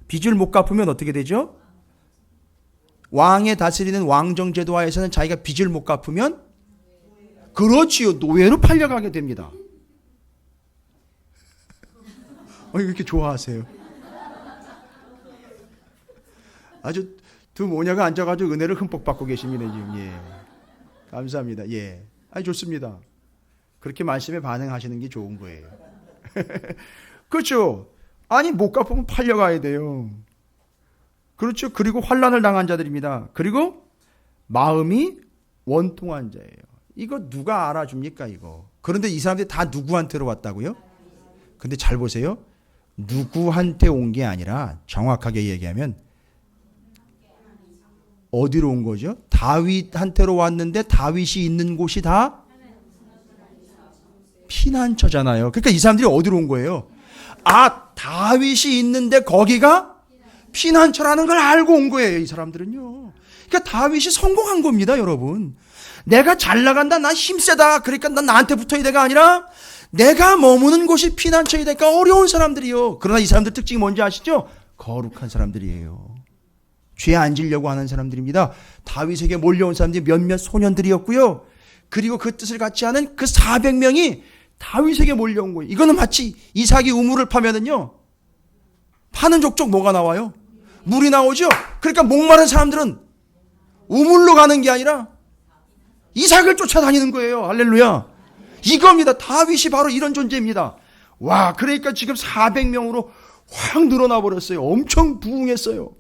빚을 못 갚으면 어떻게 되죠? 왕의 다스리는 왕정제도하에서는 자기가 빚을 못 갚으면 그렇지요. 노예로 팔려가게 됩니다. 왜 이렇게 좋아하세요? 아주 두 모녀가 앉아가지고 은혜를 흠뻑 받고 계십니다. 지금. 예. 감사합니다. 예. 아주 좋습니다. 그렇게 말씀에 반응하시는 게 좋은 거예요. 그렇죠. 아니 못 갚으면 팔려가야 돼요. 그렇죠. 그리고 환난을 당한 자들입니다. 그리고 마음이 원통한 자예요. 이거 누가 알아줍니까 이거. 그런데 이 사람들이 다 누구한테로 왔다고요? 근데 잘 보세요. 누구한테 온 게 아니라 정확하게 얘기하면 어디로 온 거죠? 다윗한테로 왔는데 다윗이 있는 곳이 다 피난처잖아요. 그러니까 이 사람들이 어디로 온 거예요? 아, 다윗이 있는데 거기가 피난처라는 걸 알고 온 거예요. 이 사람들은요. 그러니까 다윗이 성공한 겁니다, 여러분. 내가 잘 나간다, 난 힘세다, 그러니까 난 나한테 붙어야 돼가 아니라 내가 머무는 곳이 피난처야 되니까 어려운 사람들이요. 그러나 이 사람들 특징이 뭔지 아시죠? 거룩한 사람들이에요. 죄에 안 지려고 하는 사람들입니다. 다윗에게 몰려온 사람들이 몇몇 소년들이었고요. 그리고 그 뜻을 갖지 않은 그 400명이 다윗에게 몰려온 거예요. 이거는 마치 이삭이 우물을 파면은요, 파는 족족 뭐가 나와요? 물이 나오죠. 그러니까 목마른 사람들은 우물로 가는 게 아니라 이삭을 쫓아다니는 거예요. 할렐루야. 이겁니다. 다윗이 바로 이런 존재입니다. 와, 그러니까 지금 400명으로 확 늘어나 버렸어요. 엄청 부흥했어요.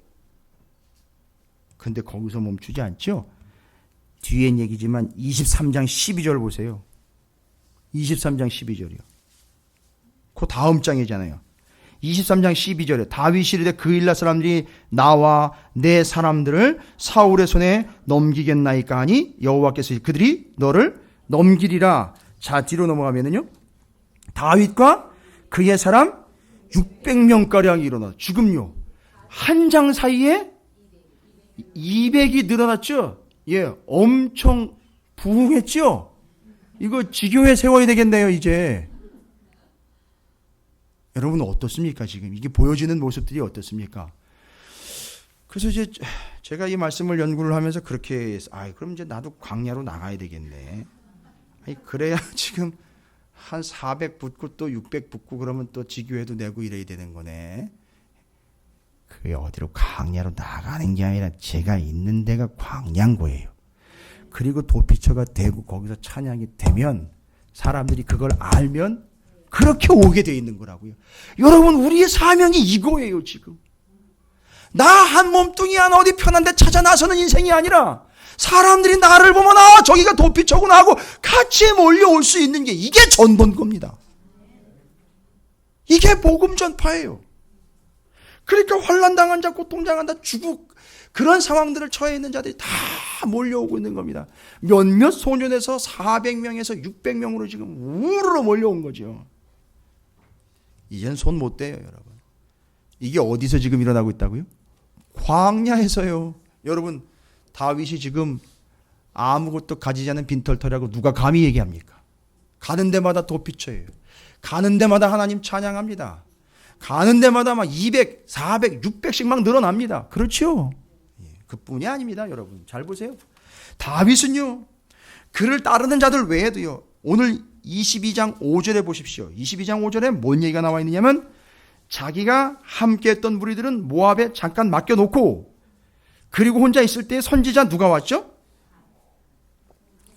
근데 거기서 멈추지 않죠. 뒤엔 얘기지만 23장 12절 보세요. 23장 12절이요. 그 다음 장이잖아요. 23장 12절에 다윗이 이르되 그일라 사람들이 나와 내 사람들을 사울의 손에 넘기겠나이까 하니 여호와께서 그들이 너를 넘기리라. 자, 뒤로 넘어가면은요, 다윗과 그의 사람 600명가량이 일어나. 지금요, 한 장 사이에 200이 늘어났죠. 예, 엄청 부흥했죠. 이거 지교회 세워야 되겠네요, 이제. 여러분 어떻습니까? 지금 이게 보여지는 모습들이 어떻습니까? 그래서 이제 제가 이 말씀을 연구를 하면서 그렇게 그럼 이제 나도 광야로 나가야 되겠네. 그래야 지금 한 400 붙고 또 600 붙고 그러면 또 지교회도 내고 이래야 되는 거네. 그게 어디로 광야로 나가는 게 아니라 제가 있는 데가 광야인 거예요. 그리고 도피처가 되고 거기서 찬양이 되면 사람들이 그걸 알면 그렇게 오게 돼 있는 거라고요. 여러분, 우리의 사명이 이거예요. 지금 나 한 몸뚱이 하나 어디 편한 데 찾아 나서는 인생이 아니라 사람들이 나를 보면 저기가 도피처구나 하고 같이 몰려올 수 있는 게 이게 전도인 겁니다. 이게 복음 전파예요. 그러니까 환난당한 자, 고통당한 자, 죽고 그런 상황들을 처해 있는 자들이 다 몰려오고 있는 겁니다. 몇몇 소년에서 400명에서 600명으로 지금 우르르 몰려온 거죠. 이젠 손 못 대요, 여러분. 이게 어디서 지금 일어나고 있다고요? 광야에서요. 여러분, 다윗이 지금 아무것도 가지지 않은 빈털터리라고 누가 감히 얘기합니까? 가는 데마다 도피처예요. 가는 데마다 하나님 찬양합니다. 가는 데마다 막 200, 400, 600씩 막 늘어납니다. 그렇죠? 그뿐이 아닙니다, 여러분. 잘 보세요. 다윗은요, 그를 따르는 자들 외에도요, 오늘 22장 5절에 보십시오. 22장 5절에 뭔 얘기가 나와 있느냐면, 자기가 함께 했던 무리들은 모압에 잠깐 맡겨놓고, 그리고 혼자 있을 때 선지자 누가 왔죠?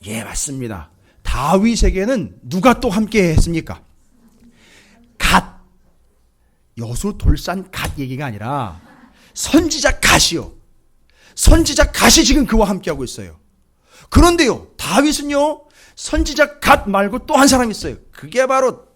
예, 맞습니다. 다윗에게는 누가 또 함께 했습니까? 갓. 여수 돌산 갓 얘기가 아니라 선지자 갓이요. 선지자 갓이 지금 그와 함께하고 있어요. 그런데요, 다윗은요, 선지자 갓 말고 또 한 사람이 있어요. 그게 바로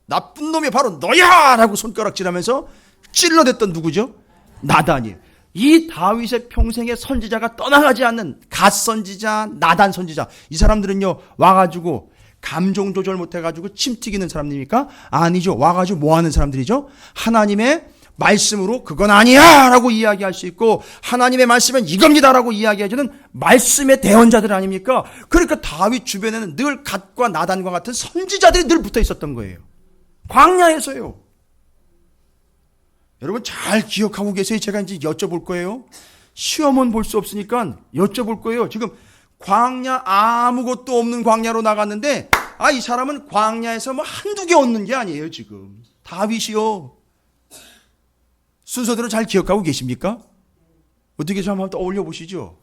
나쁜 놈이 바로 너야! 라고 손가락질하면서 찔러댔던 누구죠? 나단이에요. 이 다윗의 평생의 선지자가 떠나가지 않는 갓 선지자, 나단 선지자, 이 사람들은요, 와가지고 감정 조절 못해가지고 침 튀기는 사람입니까? 아니죠. 와가지고 뭐 하는 사람들이죠? 하나님의 말씀으로 그건 아니야! 라고 이야기할 수 있고, 하나님의 말씀은 이겁니다! 라고 이야기해주는 말씀의 대언자들 아닙니까? 그러니까 다윗 주변에는 늘 갓과 나단과 같은 선지자들이 늘 붙어 있었던 거예요. 광야에서요. 여러분 잘 기억하고 계세요? 제가 이제 여쭤볼 거예요. 시험은 볼 수 없으니까 여쭤볼 거예요. 지금 광야, 아무것도 없는 광야로 나갔는데, 이 사람은 광야에서 뭐 한두 개 얻는 게 아니에요, 지금. 다윗이요. 순서대로 잘 기억하고 계십니까? 어떻게 좀 한번 떠올려 보시죠.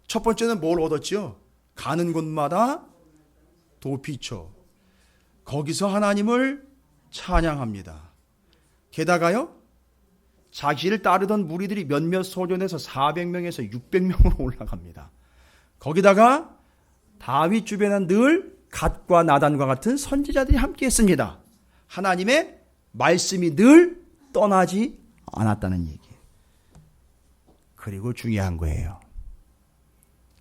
첫 번째는 뭘 얻었죠? 가는 곳마다 도피처. 거기서 하나님을 찬양합니다. 게다가요, 자기를 따르던 무리들이 몇몇 소년에서 400명에서 600명으로 올라갑니다. 거기다가 다윗 주변은 늘 갓과 나단과 같은 선지자들이 함께 했습니다. 하나님의 말씀이 늘 떠나지 않았다는 얘기예요. 그리고 중요한 거예요.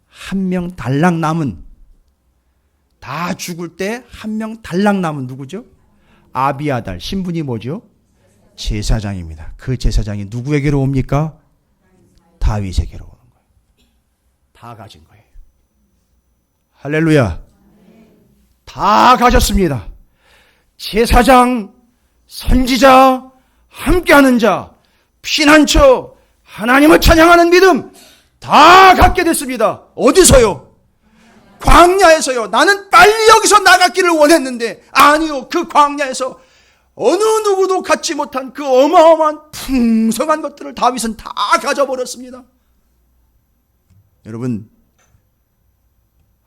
한 명 달랑 남은, 다 죽을 때 한 명 달랑 남은 누구죠? 아비아달, 신분이 뭐죠? 제사장입니다. 그 제사장이 누구에게로 옵니까? 다윗에게로 오는 거예요. 다 가진 거예요. 할렐루야. 다 가졌습니다. 제사장, 선지자, 함께하는 자, 피난처, 하나님을 찬양하는 믿음 다 갖게 됐습니다. 어디서요? 광야에서요. 나는 빨리 여기서 나갔기를 원했는데 아니요. 그 광야에서 어느 누구도 갖지 못한 그 어마어마한 풍성한 것들을 다윗은 다 가져버렸습니다. 여러분,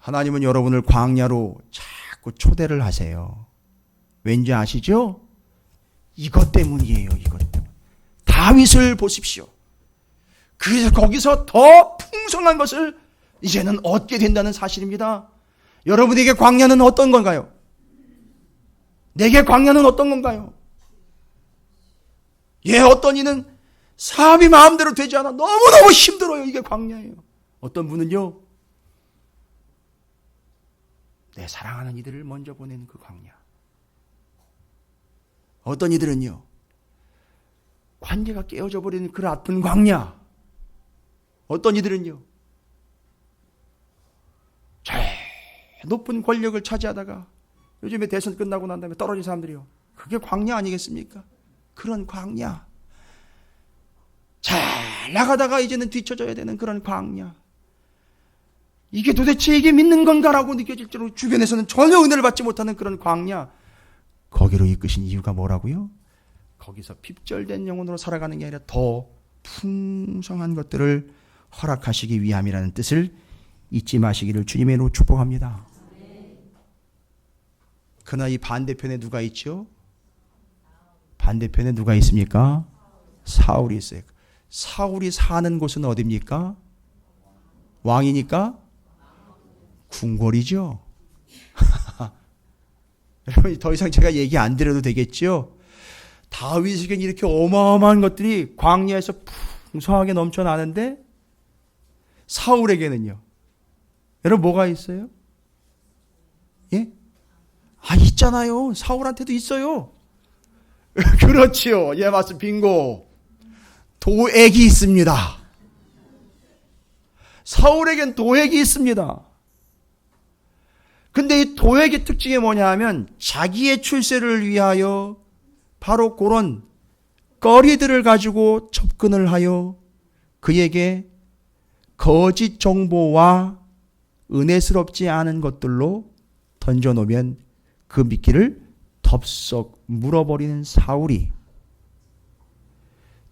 하나님은 여러분을 광야로 자꾸 초대를 하세요. 왠지 아시죠? 이것 때문이에요. 이것 때문. 다윗을 보십시오. 그래서 거기서 더 풍성한 것을 이제는 얻게 된다는 사실입니다. 여러분에게 광야는 어떤 건가요? 내게 광야는 어떤 건가요? 어떤 이는 삶이 마음대로 되지 않아 너무너무 힘들어요. 이게 광야예요. 어떤 분은요, 내 사랑하는 이들을 먼저 보내는 그 광야. 어떤 이들은요, 관계가 깨어져 버리는 그 아픈 광야. 어떤 이들은요, 제일 높은 권력을 차지하다가 요즘에 대선 끝나고 난 다음에 떨어진 사람들이요, 그게 광야 아니겠습니까? 그런 광야. 잘 나가다가 이제는 뒤처져야 되는 그런 광야. 이게 도대체 이게 믿는 건가라고 느껴질 정도로 주변에서는 전혀 은혜를 받지 못하는 그런 광야. 거기로 이끄신 이유가 뭐라고요? 거기서 핍절된 영혼으로 살아가는 게 아니라 더 풍성한 것들을 허락하시기 위함이라는 뜻을 잊지 마시기를 주님의 이름으로 축복합니다. 그러나 이 반대편에 누가 있죠? 반대편에 누가 있습니까? 사울이 있어요. 사울이 사는 곳은 어디입니까? 왕이니까 궁궐이죠. 여러분, 더 이상 제가 얘기 안 드려도 되겠죠? 다윗에겐 이렇게 어마어마한 것들이 광야에서 풍성하게 넘쳐나는데 사울에게는요, 여러분 뭐가 있어요? 예? 있잖아요. 사울한테도 있어요. 그렇지요. 예, 맞습니다. 빙고. 도액이 있습니다. 사울에겐 도액이 있습니다. 근데 이 도액의 특징이 뭐냐 하면 자기의 출세를 위하여 바로 그런 거리들을 가지고 접근을 하여 그에게 거짓 정보와 은혜스럽지 않은 것들로 던져놓으면 그 미끼를 덥석 물어버리는 사울이,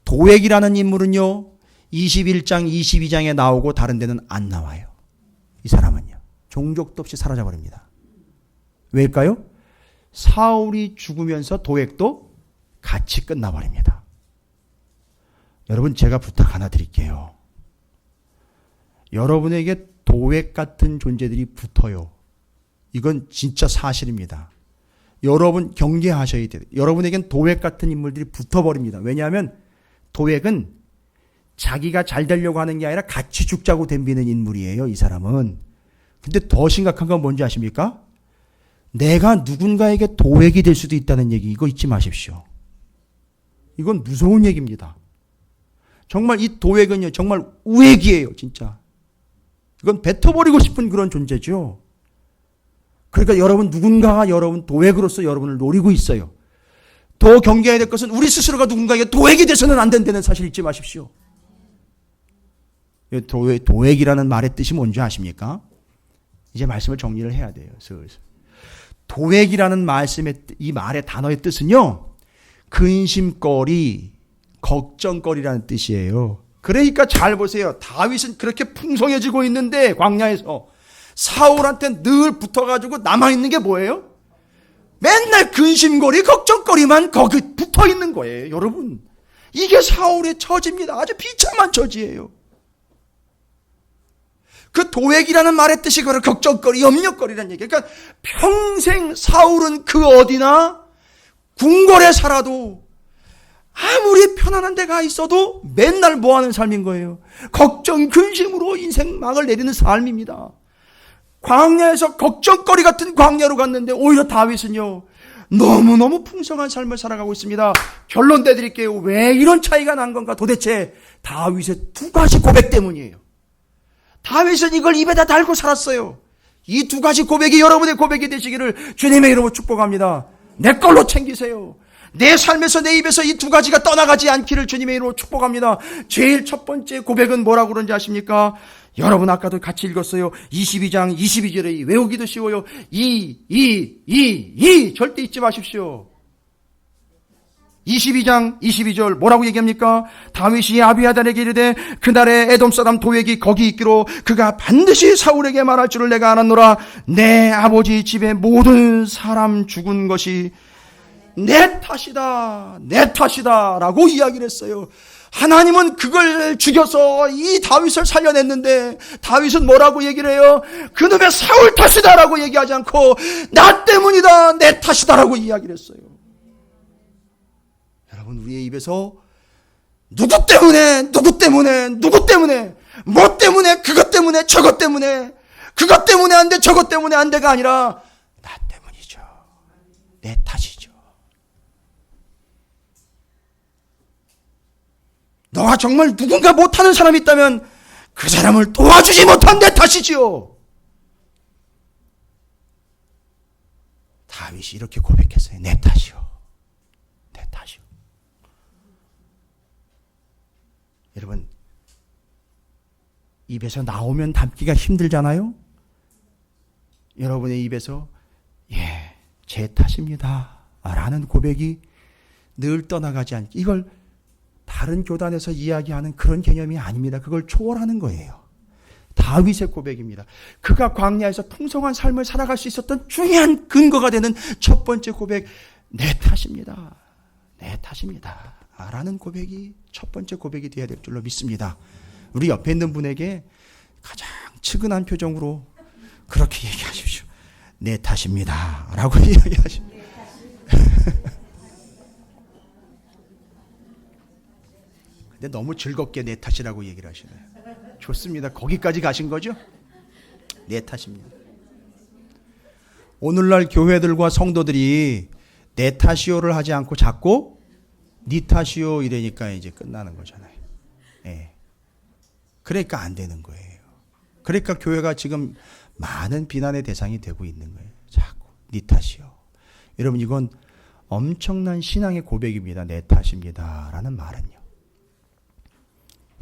도액이라는 인물은요 21장 22장에 나오고 다른 데는 안 나와요. 이 사람은요 종족도 없이 사라져 버립니다. 왜일까요? 사울이 죽으면서 도액도 같이 끝나버립니다. 여러분, 제가 부탁 하나 드릴게요. 여러분에게 도액 같은 존재들이 붙어요. 이건 진짜 사실입니다. 여러분 경계하셔야 돼요. 여러분에겐 도액 같은 인물들이 붙어버립니다. 왜냐하면 도액은 자기가 잘 되려고 하는 게 아니라 같이 죽자고 덤비는 인물이에요. 이 사람은. 근데 더 심각한 건 뭔지 아십니까? 내가 누군가에게 도액이 될 수도 있다는 얘기, 이거 잊지 마십시오. 이건 무서운 얘기입니다. 정말 이 도액은요 정말 우액이에요. 진짜 이건 뱉어버리고 싶은 그런 존재죠. 그러니까 여러분, 누군가가 여러분 도액으로서 여러분을 노리고 있어요. 더 경계해야 될 것은 우리 스스로가 누군가에게 도액이 돼서는 안 된다는 사실 잊지 마십시오. 도액이라는 말의 뜻이 뭔지 아십니까? 이제 말씀을 정리를 해야 돼요. 슬슬. 도액이라는 이 말의 단어의 뜻은요, 근심거리, 걱정거리라는 뜻이에요. 그러니까 잘 보세요. 다윗은 그렇게 풍성해지고 있는데 광야에서 사울한테 늘 붙어가지고 남아있는 게 뭐예요? 맨날 근심거리, 걱정거리만 거기 붙어있는 거예요. 여러분, 이게 사울의 처지입니다. 아주 비참한 처지예요. 그 도액이라는 말의 뜻이 그런 걱정거리, 염려거리라는 얘기예요. 그러니까 평생 사울은 그 어디나 궁궐에 살아도 아무리 편안한 데가 있어도 맨날 뭐하는 삶인 거예요? 걱정, 근심으로 인생막을 내리는 삶입니다. 광야에서 걱정거리 같은 광야로 갔는데 오히려 다윗은요 너무너무 풍성한 삶을 살아가고 있습니다. 결론 내드릴게요. 왜 이런 차이가 난 건가? 도대체 다윗의 두 가지 고백 때문이에요. 다윗은 이걸 입에다 달고 살았어요. 이 두 가지 고백이 여러분의 고백이 되시기를 주님의 이름으로 축복합니다. 내 걸로 챙기세요. 내 삶에서, 내 입에서 이 두 가지가 떠나가지 않기를 주님의 이름으로 축복합니다. 제일 첫 번째 고백은 뭐라고 그런지 아십니까? 여러분 아까도 같이 읽었어요. 22장 22절에 외우기도 쉬워요. 절대 잊지 마십시오. 22장 22절 뭐라고 얘기합니까? 다윗이 아비아달에게 이르되 그날에 에돔 사람 도액이 거기 있기로 그가 반드시 사울에게 말할 줄을 내가 알았노라. 내 아버지 집에 모든 사람 죽은 것이 내 탓이다, 내 탓이다 라고 이야기를 했어요. 하나님은 그걸 죽여서 이 다윗을 살려냈는데 다윗은 뭐라고 얘기를 해요? 그놈의 사울 탓이다 라고 얘기하지 않고 나 때문이다, 내 탓이다 라고 이야기를 했어요. 여러분, 우리의 입에서 누구 때문에, 누구 때문에, 누구 때문에, 뭐 때문에, 그것 때문에, 저것 때문에, 그것 때문에 안 돼, 저것 때문에 안 돼가 아니라 나 때문이죠, 내 탓이죠. 너가 정말 누군가 못하는 사람이 있다면 그 사람을 도와주지 못한 내 탓이지요. 다윗이 이렇게 고백했어요. 내 탓이요, 내 탓이요. 여러분, 입에서 나오면 담기가 힘들잖아요. 여러분의 입에서 제 탓입니다 라는 고백이 늘 떠나가지 않게, 이걸 다른 교단에서 이야기하는 그런 개념이 아닙니다. 그걸 초월하는 거예요. 다윗의 고백입니다. 그가 광야에서 풍성한 삶을 살아갈 수 있었던 중요한 근거가 되는 첫 번째 고백, 내 탓입니다, 내 탓입니다 라는 고백이 첫 번째 고백이 되어야 될 줄로 믿습니다. 우리 옆에 있는 분에게 가장 측은한 표정으로 그렇게 얘기하십시오. 내 탓입니다 라고 이야기하십시오. 근데 너무 즐겁게 내 탓이라고 얘기를 하시네요. 좋습니다. 거기까지 가신 거죠? 내 탓입니다. 오늘날 교회들과 성도들이 내 탓이요를 하지 않고 자꾸 니 탓이요 이러니까 이제 끝나는 거잖아요. 예. 그러니까 안 되는 거예요. 그러니까 교회가 지금 많은 비난의 대상이 되고 있는 거예요. 자꾸 니 탓이요. 여러분, 이건 엄청난 신앙의 고백입니다. 내 탓입니다 라는 말은요.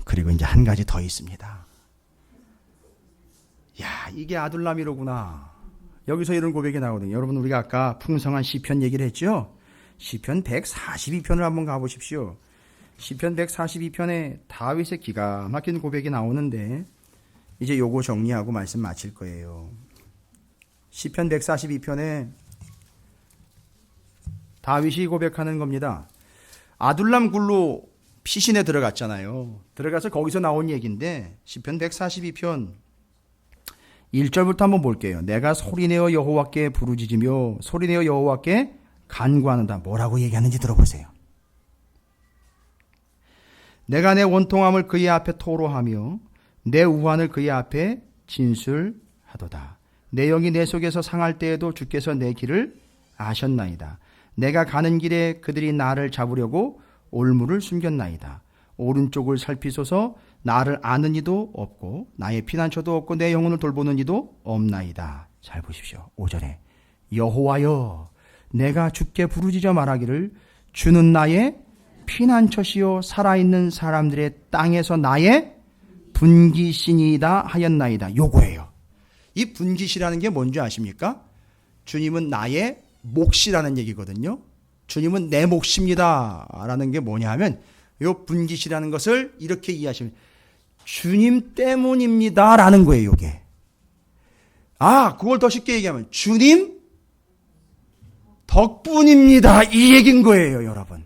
그리고 이제 한 가지 더 있습니다. 야, 이게 아둘람이로구나. 여기서 이런 고백이 나오거든요. 여러분, 우리가 아까 풍성한 시편 얘기를 했죠. 시편 142편을 한번 가보십시오. 시편 142편에 다윗의 기가 막힌 고백이 나오는데 이제 요거 정리하고 말씀 마칠 거예요. 시편 142편에 다윗이 고백하는 겁니다. 아둘람 굴로 피신에 들어갔잖아요. 들어가서 거기서 나온 얘기인데 시편 142편 1절부터 한번 볼게요. 내가 소리내어 여호와께 부르짖으며 소리내어 여호와께 간구하는다. 뭐라고 얘기하는지 들어보세요. 내가 내 원통함을 그의 앞에 토로하며 내 우환을 그의 앞에 진술하도다. 내 영이 내 속에서 상할 때에도 주께서 내 길을 아셨나이다. 내가 가는 길에 그들이 나를 잡으려고 올무를 숨겼나이다. 오른쪽을 살피소서. 나를 아는 이도 없고 나의 피난처도 없고 내 영혼을 돌보는 이도 없나이다. 잘 보십시오. 5절에 여호와여 내가 주께 부르짖어 말하기를 주는 나의 피난처시요 살아있는 사람들의 땅에서 나의 분기신이다 하였나이다. 요거예요. 이 분기시라는 게 뭔지 아십니까? 주님은 나의 몫이라는 얘기거든요. 주님은 내 몫입니다 라는 게 뭐냐 하면 요 분기시라는 것을 이렇게 이해하시면 주님 때문입니다 라는 거예요. 이게 그걸 더 쉽게 얘기하면 주님 덕분입니다 이 얘기인 거예요. 여러분,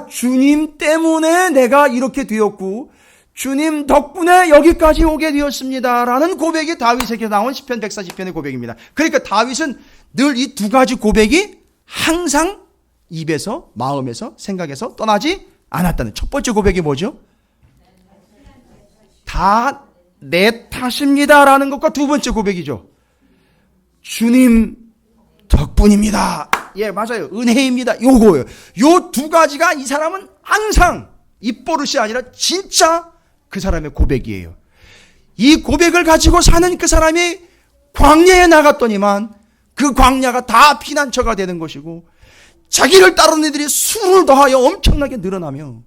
주님 때문에 내가 이렇게 되었고 주님 덕분에 여기까지 오게 되었습니다 라는 고백이 다윗에게 나온 시편 140편의 고백입니다. 그러니까 다윗은 늘 이 두 가지 고백이 항상 입에서, 마음에서, 생각에서 떠나지 않았다는 첫 번째 고백이 뭐죠? 다 내 탓입니다 라는 것과 두 번째 고백이죠. 주님 덕분입니다. 예, 맞아요. 은혜입니다. 요거예요. 요 두 가지가 이 사람은 항상 입버릇이 아니라 진짜 그 사람의 고백이에요. 이 고백을 가지고 사는 그 사람이 광야에 나갔더니만 그 광야가 다 피난처가 되는 것이고 자기를 따르는 이들이 수를 더하여 엄청나게 늘어나며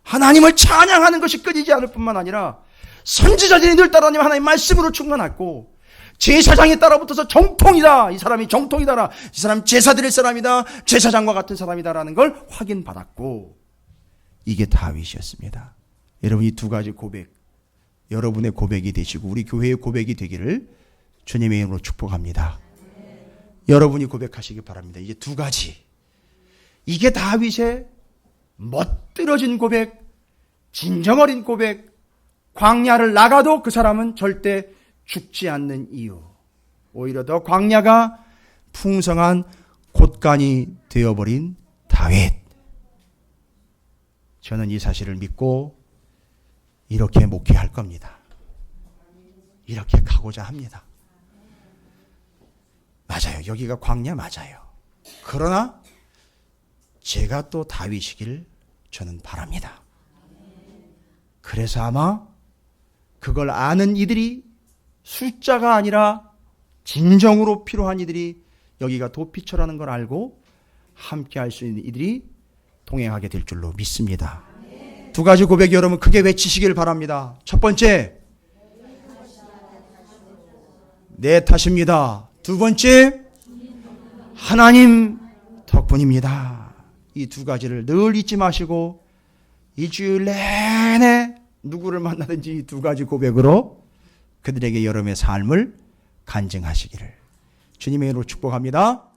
하나님을 찬양하는 것이 끊이지 않을 뿐만 아니라 선지자들이 늘 따르면 하나님 말씀으로 충만하고 제사장이 따라붙어서 정통이다. 이 사람이 정통이다라. 이 사람 제사 드릴 사람이다. 제사장과 같은 사람이다라는 걸 확인받았고, 이게 다윗이었습니다. 여러분, 이 두 가지 고백, 여러분의 고백이 되시고 우리 교회의 고백이 되기를 주님의 이름으로 축복합니다. 여러분이 고백하시기 바랍니다. 이제 두 가지. 이게 다윗의 멋들어진 고백, 진정 어린 고백, 광야를 나가도 그 사람은 절대 죽지 않는 이유. 오히려 더 광야가 풍성한 곳간이 되어버린 다윗. 저는 이 사실을 믿고 이렇게 목회할 겁니다. 이렇게 가고자 합니다. 맞아요. 여기가 광야 맞아요. 그러나 제가 또 다윗이길 저는 바랍니다. 그래서 아마 그걸 아는 이들이 숫자가 아니라 진정으로 필요한 이들이 여기가 도피처라는 걸 알고 함께 할 수 있는 이들이 동행하게 될 줄로 믿습니다. 두 가지 고백 여러분 크게 외치시길 바랍니다. 첫 번째, 내 탓입니다. 두 번째, 하나님 덕분입니다. 이 두 가지를 늘 잊지 마시고 일주일 내내 누구를 만나든지 이 두 가지 고백으로 그들에게 여러분의 삶을 간증하시기를 주님의 이름으로 축복합니다.